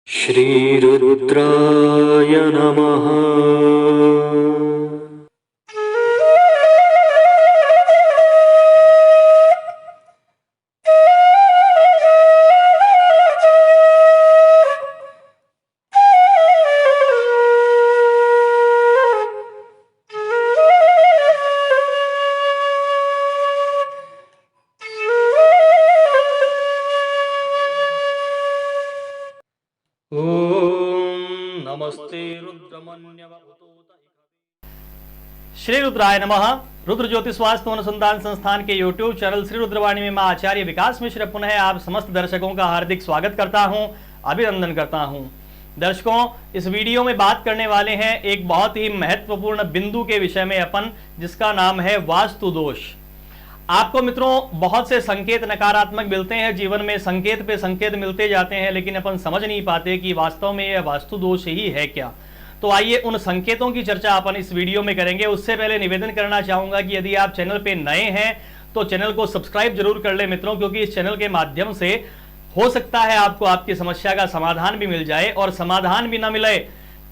श्रीरुद्राय नमः। नमस्ते रुद्रमन्यव। श्री रुद्राय नमः। रुद्र ज्योतिष वास्तु अनुसंधान संस्थान के YouTube चैनल श्री रुद्रवाणी में मैं आचार्य विकास मिश्र पुनः आप समस्त दर्शकों का हार्दिक स्वागत करता हूं, अभिनंदन करता हूं। दर्शकों, इस वीडियो में बात करने वाले हैं एक बहुत ही महत्वपूर्ण बिंदु के विषय में अपन, जिसका नाम है वास्तु दोष। आपको मित्रों बहुत से संकेत नकारात्मक मिलते हैं, जीवन में संकेत पे संकेत मिलते जाते हैं, लेकिन अपन समझ नहीं पाते कि वास्तव में यह वास्तु दोष ही है क्या। तो आइए उन संकेतों की चर्चा अपन इस वीडियो में करेंगे। उससे पहले निवेदन करना चाहूंगा कि यदि आप चैनल पे नए हैं तो चैनल को सब्सक्राइब जरूर कर ले मित्रों, क्योंकि इस चैनल के माध्यम से हो सकता है आपको आपकी समस्या का समाधान भी मिल जाए, और समाधान भी ना मिले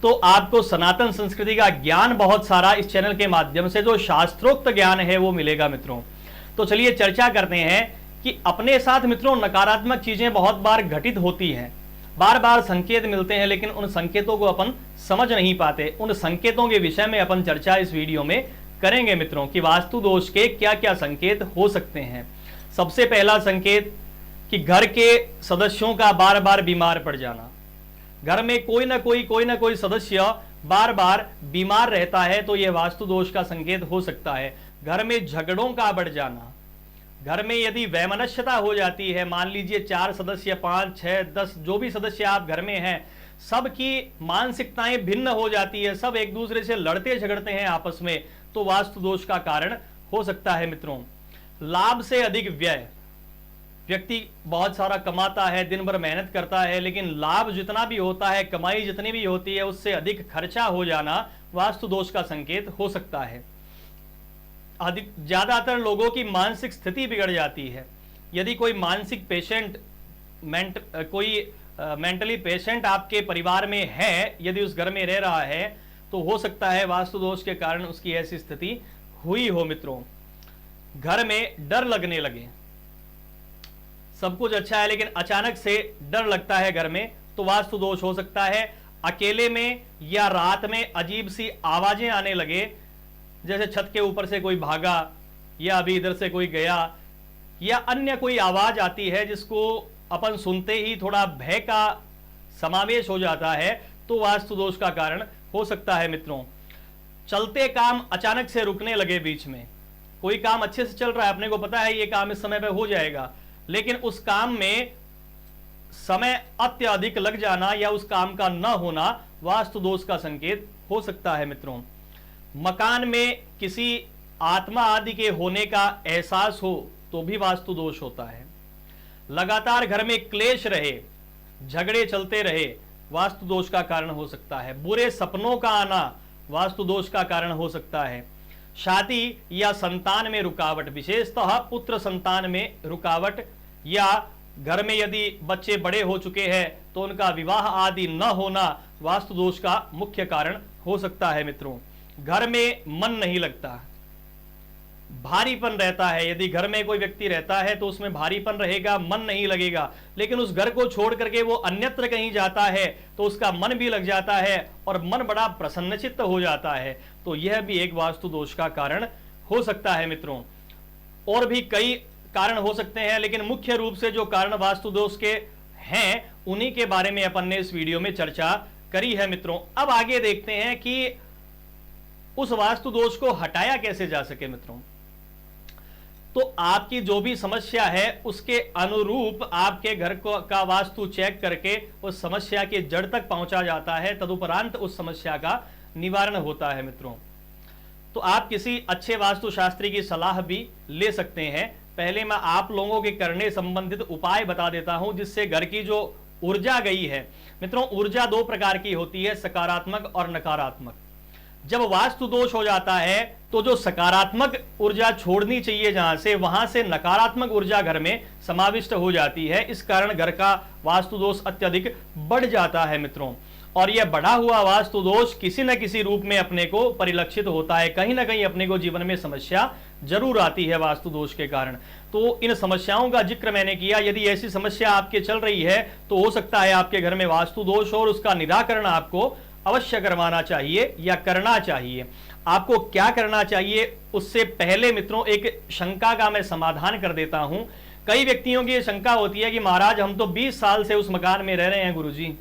तो आपको सनातन संस्कृति का ज्ञान बहुत सारा इस चैनल के माध्यम से, जो शास्त्रोक्त ज्ञान है, वो मिलेगा मित्रों। तो चलिए चर्चा करते हैं कि अपने साथ मित्रों नकारात्मक चीजें बहुत बार घटित होती हैं, बार बार संकेत मिलते हैं, लेकिन उन संकेतों को अपन समझ नहीं पाते। उन संकेतों के विषय में अपन चर्चा इस वीडियो में करेंगे मित्रों कि वास्तु दोष के क्या क्या संकेत हो सकते हैं। सबसे पहला संकेत कि घर के सदस्यों का बार बार बीमार पड़ जाना। घर में कोई ना कोई सदस्य बार बार बीमार रहता है तो यह वास्तु दोष का संकेत हो सकता है। घर में झगड़ों का बढ़ जाना, घर में यदि वैमनस्यता हो जाती है, मान लीजिए 4 सदस्य, 5, 6, 10 जो भी सदस्य आप घर में हैं, सबकी मानसिकताएं भिन्न हो जाती है, सब एक दूसरे से लड़ते झगड़ते हैं आपस में, तो वास्तु दोष का कारण हो सकता है मित्रों। लाभ से अधिक व्यय, व्यक्ति बहुत सारा कमाता है, दिन भर मेहनत करता है, लेकिन लाभ जितना भी होता है, कमाई जितनी भी होती है, उससे अधिक खर्चा हो जाना वास्तु दोष का संकेत हो सकता है। अधिक ज्यादातर लोगों की मानसिक स्थिति बिगड़ जाती है। यदि कोई मानसिक पेशेंट मेंटली पेशेंट आपके परिवार में है, यदि उस घर में रह रहा है, तो हो सकता है वास्तु दोष के कारण उसकी ऐसी स्थिति हुई हो मित्रों। घर में डर लगने लगे, सब कुछ अच्छा है लेकिन अचानक से डर लगता है घर में, तो वास्तु दोष हो सकता है। अकेले में या रात में अजीब सी आवाजें आने लगे, जैसे छत के ऊपर से कोई भागा या अभी इधर से कोई गया, या अन्य कोई आवाज आती है जिसको अपन सुनते ही थोड़ा भय का समावेश हो जाता है, तो वास्तु दोष का कारण हो सकता है मित्रों। चलते काम अचानक से रुकने लगे बीच में, कोई काम अच्छे से चल रहा है, अपने को पता है ये काम इस समय पे हो जाएगा, लेकिन उस काम में समय अत्यधिक लग जाना या उस काम का न होना वास्तु दोष का संकेत हो सकता है मित्रों। मकान में किसी आत्मा आदि के होने का एहसास हो तो भी वास्तु दोष होता है। लगातार घर में क्लेश रहे, झगड़े चलते रहे, वास्तु दोष का कारण हो सकता है। बुरे सपनों का आना वास्तु दोष का कारण हो सकता है। शादी या संतान में रुकावट, विशेषतः पुत्र संतान में रुकावट, या घर में यदि बच्चे बड़े हो चुके हैं तो उनका विवाह आदि न होना वास्तु दोष का मुख्य कारण हो सकता है मित्रों। घर में मन नहीं लगता, भारीपन रहता है। यदि घर में कोई व्यक्ति रहता है तो उसमें भारीपन रहेगा, मन नहीं लगेगा, लेकिन उस घर को छोड़ करके वो अन्यत्र कहीं जाता है तो उसका मन भी लग जाता है और मन बड़ा प्रसन्नचित्त हो जाता है, तो यह भी एक वास्तु दोष का कारण हो सकता है मित्रों। और भी कई कारण हो सकते हैं, लेकिन मुख्य रूप से जो कारण वास्तु दोष के हैं उन्हीं के बारे में अपन ने इस वीडियो में चर्चा करी है मित्रों। अब आगे देखते हैं कि उस वास्तु दोष को हटाया कैसे जा सके मित्रों। तो आपकी जो भी समस्या है उसके अनुरूप आपके घर को का वास्तु चेक करके उस समस्या के जड़ तक पहुंचा जाता है, तदुपरांत उस समस्या का निवारण होता है मित्रों। तो आप किसी अच्छे वास्तु शास्त्री की सलाह भी ले सकते हैं। पहले मैं आप लोगों के करने संबंधित उपाय बता देता हूं, जिससे घर की जो ऊर्जा गई है मित्रों, ऊर्जा 2 प्रकार की होती है, सकारात्मक और नकारात्मक। जब वास्तु दोष हो जाता है तो जो सकारात्मक ऊर्जा छोड़नी चाहिए जहां से, वहां से नकारात्मक ऊर्जा घर में समाविष्ट हो जाती है। इस कारण घर का वास्तु दोष अत्यधिक बढ़ जाता है मित्रों। और यह बढ़ा हुआ वास्तु दोष किसी न किसी रूप में अपने को परिलक्षित होता है, कहीं ना कहीं अपने को जीवन में समस्या जरूर आती है वास्तु दोष के कारण। तो इन समस्याओं का जिक्र मैंने किया। यदि ऐसी समस्या आपके चल रही है तो हो सकता है आपके घर में वास्तु दोष हो और उसका निराकरण आपको अवश्य करवाना चाहिए या करना चाहिए। आपको क्या करना चाहिए उससे पहले मित्रों एक शंका का मैं समाधान कर देता हूं। कई व्यक्तियों की यह शंका होती है कि महाराज हम तो 20 साल से उस मकान में रह रहे हैं गुरुजी,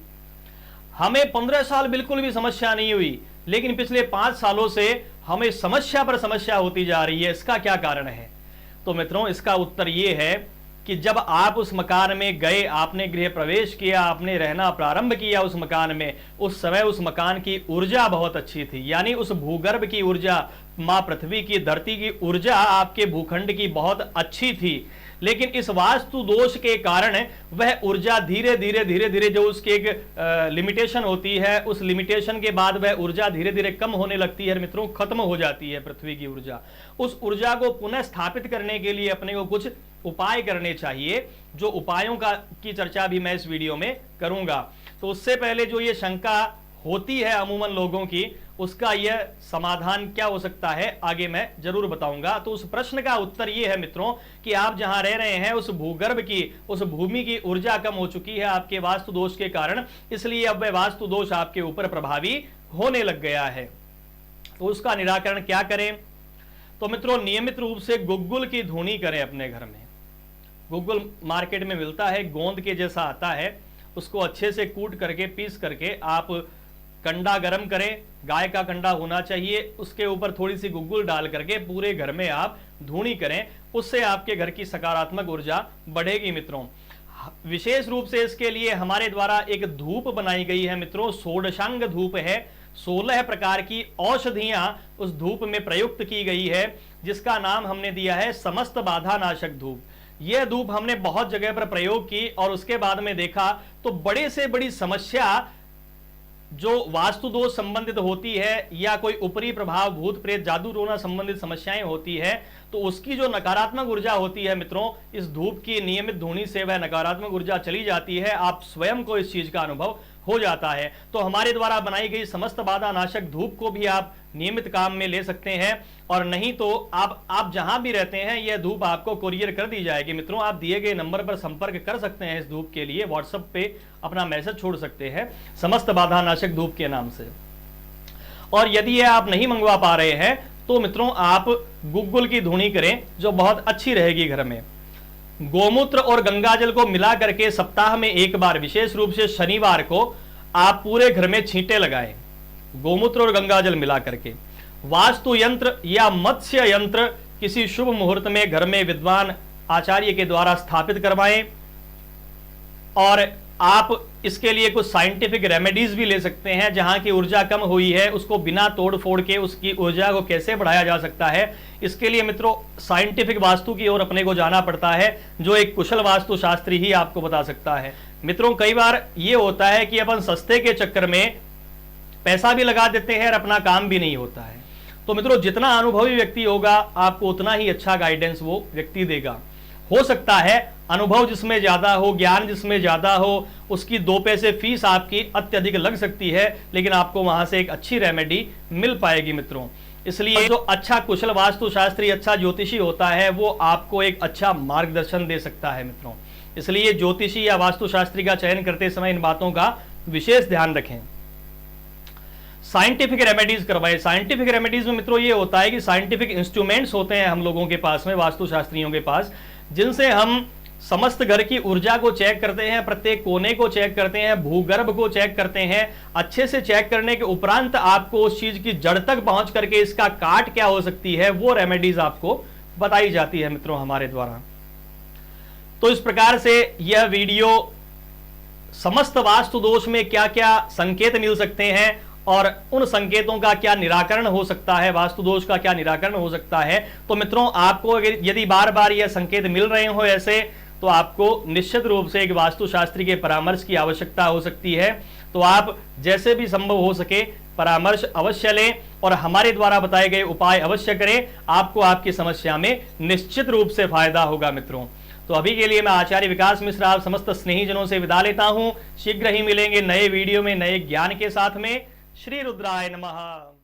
हमें 15 साल बिल्कुल भी समस्या नहीं हुई, लेकिन पिछले 5 सालों से हमें समस्या पर समस्या होती जा रही है, इसका क्या कारण है? तो मित्रों इसका उत्तर यह है कि जब आप उस मकान में गए, आपने गृह प्रवेश किया, आपने रहना प्रारंभ किया उस मकान में, उस समय उस मकान की ऊर्जा बहुत अच्छी थी। यानी उस भूगर्भ की ऊर्जा, मां पृथ्वी की, धरती की ऊर्जा आपके भूखंड की बहुत अच्छी थी। लेकिन इस वास्तु दोष के कारण वह ऊर्जा धीरे धीरे जो उसकी एक लिमिटेशन होती है, उस लिमिटेशन के बाद वह ऊर्जा धीरे धीरे कम होने लगती है मित्रों, खत्म हो जाती है पृथ्वी की ऊर्जा। उस ऊर्जा को पुनः स्थापित करने के लिए अपने को कुछ उपाय करने चाहिए, जो उपायों की चर्चा भी मैं इस वीडियो में करूंगा। तो उससे पहले जो ये शंका होती है अमूमन लोगों की, उसका यह समाधान क्या हो सकता है आगे मैं जरूर बताऊंगा। तो उस प्रश्न का उत्तर यह है मित्रों कि आप जहां रह रहे हैं उस भूगर्भ की, उस भूमि की ऊर्जा कम हो चुकी है आपके वास्तु दोष के कारण, इसलिए अब वह वास्तु दोष आपके ऊपर प्रभावी होने लग गया है। तो उसका निराकरण क्या करें? तो मित्रों नियमित रूप से गुग्गुल की धूनी करें अपने घर में। गुग्गुल मार्केट में मिलता है, गोंद के जैसा आता है, उसको अच्छे से कूट करके पीस करके आप कंडा गरम करें, गाय का कंडा होना चाहिए, उसके ऊपर थोड़ी सी गुग्गुल डाल करके पूरे घर में आप धूनी करें, उससे आपके घर की सकारात्मक ऊर्जा बढ़ेगी मित्रों। विशेष रूप से इसके लिए हमारे द्वारा एक धूप बनाई गई है मित्रों, षोडशांग धूप है, 16 प्रकार की औषधियां उस धूप में प्रयुक्त की गई है, जिसका नाम हमने दिया है समस्त बाधा नाशक धूप। यह धूप हमने बहुत जगह पर प्रयोग की और उसके बाद में देखा तो बड़े से बड़ी समस्या जो वास्तु दोष संबंधित होती है या कोई ऊपरी प्रभाव, भूत प्रेत जादू टोना संबंधित समस्याएं होती है, तो उसकी जो नकारात्मक ऊर्जा होती है मित्रों, इस धूप की नियमित धूनी से वह नकारात्मक ऊर्जा चली जाती है, आप स्वयं को इस चीज का अनुभव हो जाता है। तो हमारे द्वारा बनाई गई समस्त बाधा नाशक धूप को भी आप नियमित काम में ले सकते हैं, और नहीं तो आप जहां भी रहते हैं यह धूप आपको कुरियर कर दी जाएगी मित्रों। आप दिए गए नंबर पर संपर्क कर सकते हैं, इस धूप के लिए व्हाट्सएप पे अपना मैसेज छोड़ सकते हैं समस्त बाधा नाशक धूप के नाम से। और यदि यह आप नहीं मंगवा पा रहे हैं तो मित्रों आप गुग्गुल की धूनी करें, जो बहुत अच्छी रहेगी घर में। गोमूत्र और गंगाजल को मिला करके सप्ताह में एक बार, विशेष रूप से शनिवार को आप पूरे घर में छींटे लगाएं, गोमूत्र और गंगाजल मिला करके। वास्तु यंत्र या मत्स्य यंत्र किसी शुभ मुहूर्त में घर में विद्वान आचार्य के द्वारा स्थापित करवाएं, और आप इसके लिए कुछ साइंटिफिक रेमेडीज भी ले सकते हैं। जहां की ऊर्जा कम हुई है उसको बिना तोड़ फोड़ के उसकी ऊर्जा को कैसे बढ़ाया जा सकता है, इसके लिए मित्रों साइंटिफिक वास्तु की ओर अपने को जाना पड़ता है, जो एक कुशल वास्तु शास्त्री ही आपको बता सकता है। मित्रों कई बार ये होता है कि अपन सस्ते के चक्कर में पैसा भी लगा देते हैं और अपना काम भी नहीं होता है। तो मित्रों जितना अनुभवी व्यक्ति होगा आपको उतना ही अच्छा गाइडेंस वो व्यक्ति देगा। हो सकता है अनुभव जिसमें ज्यादा हो, ज्ञान जिसमें ज्यादा हो, उसकी 2 पैसे फीस आपकी अत्यधिक लग सकती है, लेकिन आपको वहां से एक अच्छी रेमेडी मिल पाएगी मित्रों। इसलिए जो अच्छा कुशल वास्तु शास्त्री, अच्छा ज्योतिषी होता है, वो आपको एक अच्छा मार्गदर्शन दे सकता है मित्रों। इसलिए ज्योतिषी या वास्तु शास्त्री का चयन करते समय इन बातों का विशेष ध्यान रखें। साइंटिफिक रेमेडीज करवाएं। साइंटिफिक रेमेडीज में मित्रों ये होता है कि साइंटिफिक इंस्ट्रूमेंट्स होते हैं हम लोगों के पास में, वास्तु शास्त्रियों के पास, जिनसे हम समस्त घर की ऊर्जा को चेक करते हैं, प्रत्येक कोने को चेक करते हैं, भूगर्भ को चेक करते हैं। अच्छे से चेक करने के उपरांत आपको उस चीज की जड़ तक पहुंच करके इसका काट क्या हो सकती है वो रेमेडीज आपको बताई जाती है मित्रों हमारे द्वारा। तो इस प्रकार से यह वीडियो समस्त वास्तु दोष में क्या क्या संकेत मिल सकते हैं और उन संकेतों का क्या निराकरण हो सकता है, वास्तु दोष का क्या निराकरण हो सकता है। तो मित्रों आपको यदि बार बार यह संकेत मिल रहे हो ऐसे, तो आपको निश्चित रूप से एक वास्तु शास्त्री के परामर्श की आवश्यकता हो सकती है। तो आप जैसे भी संभव हो सके परामर्श अवश्य लें और हमारे द्वारा बताए गए उपाय अवश्य करें। आपको आपकी समस्या में निश्चित रूप से फायदा होगा मित्रों। तो अभी के लिए मैं आचार्य विकास मिश्रा आप समस्त स्नेहीजनों से विदा लेता हूं। शीघ्र ही मिलेंगे नए वीडियो में नए ज्ञान के साथ में। श्री रुद्राय नमः।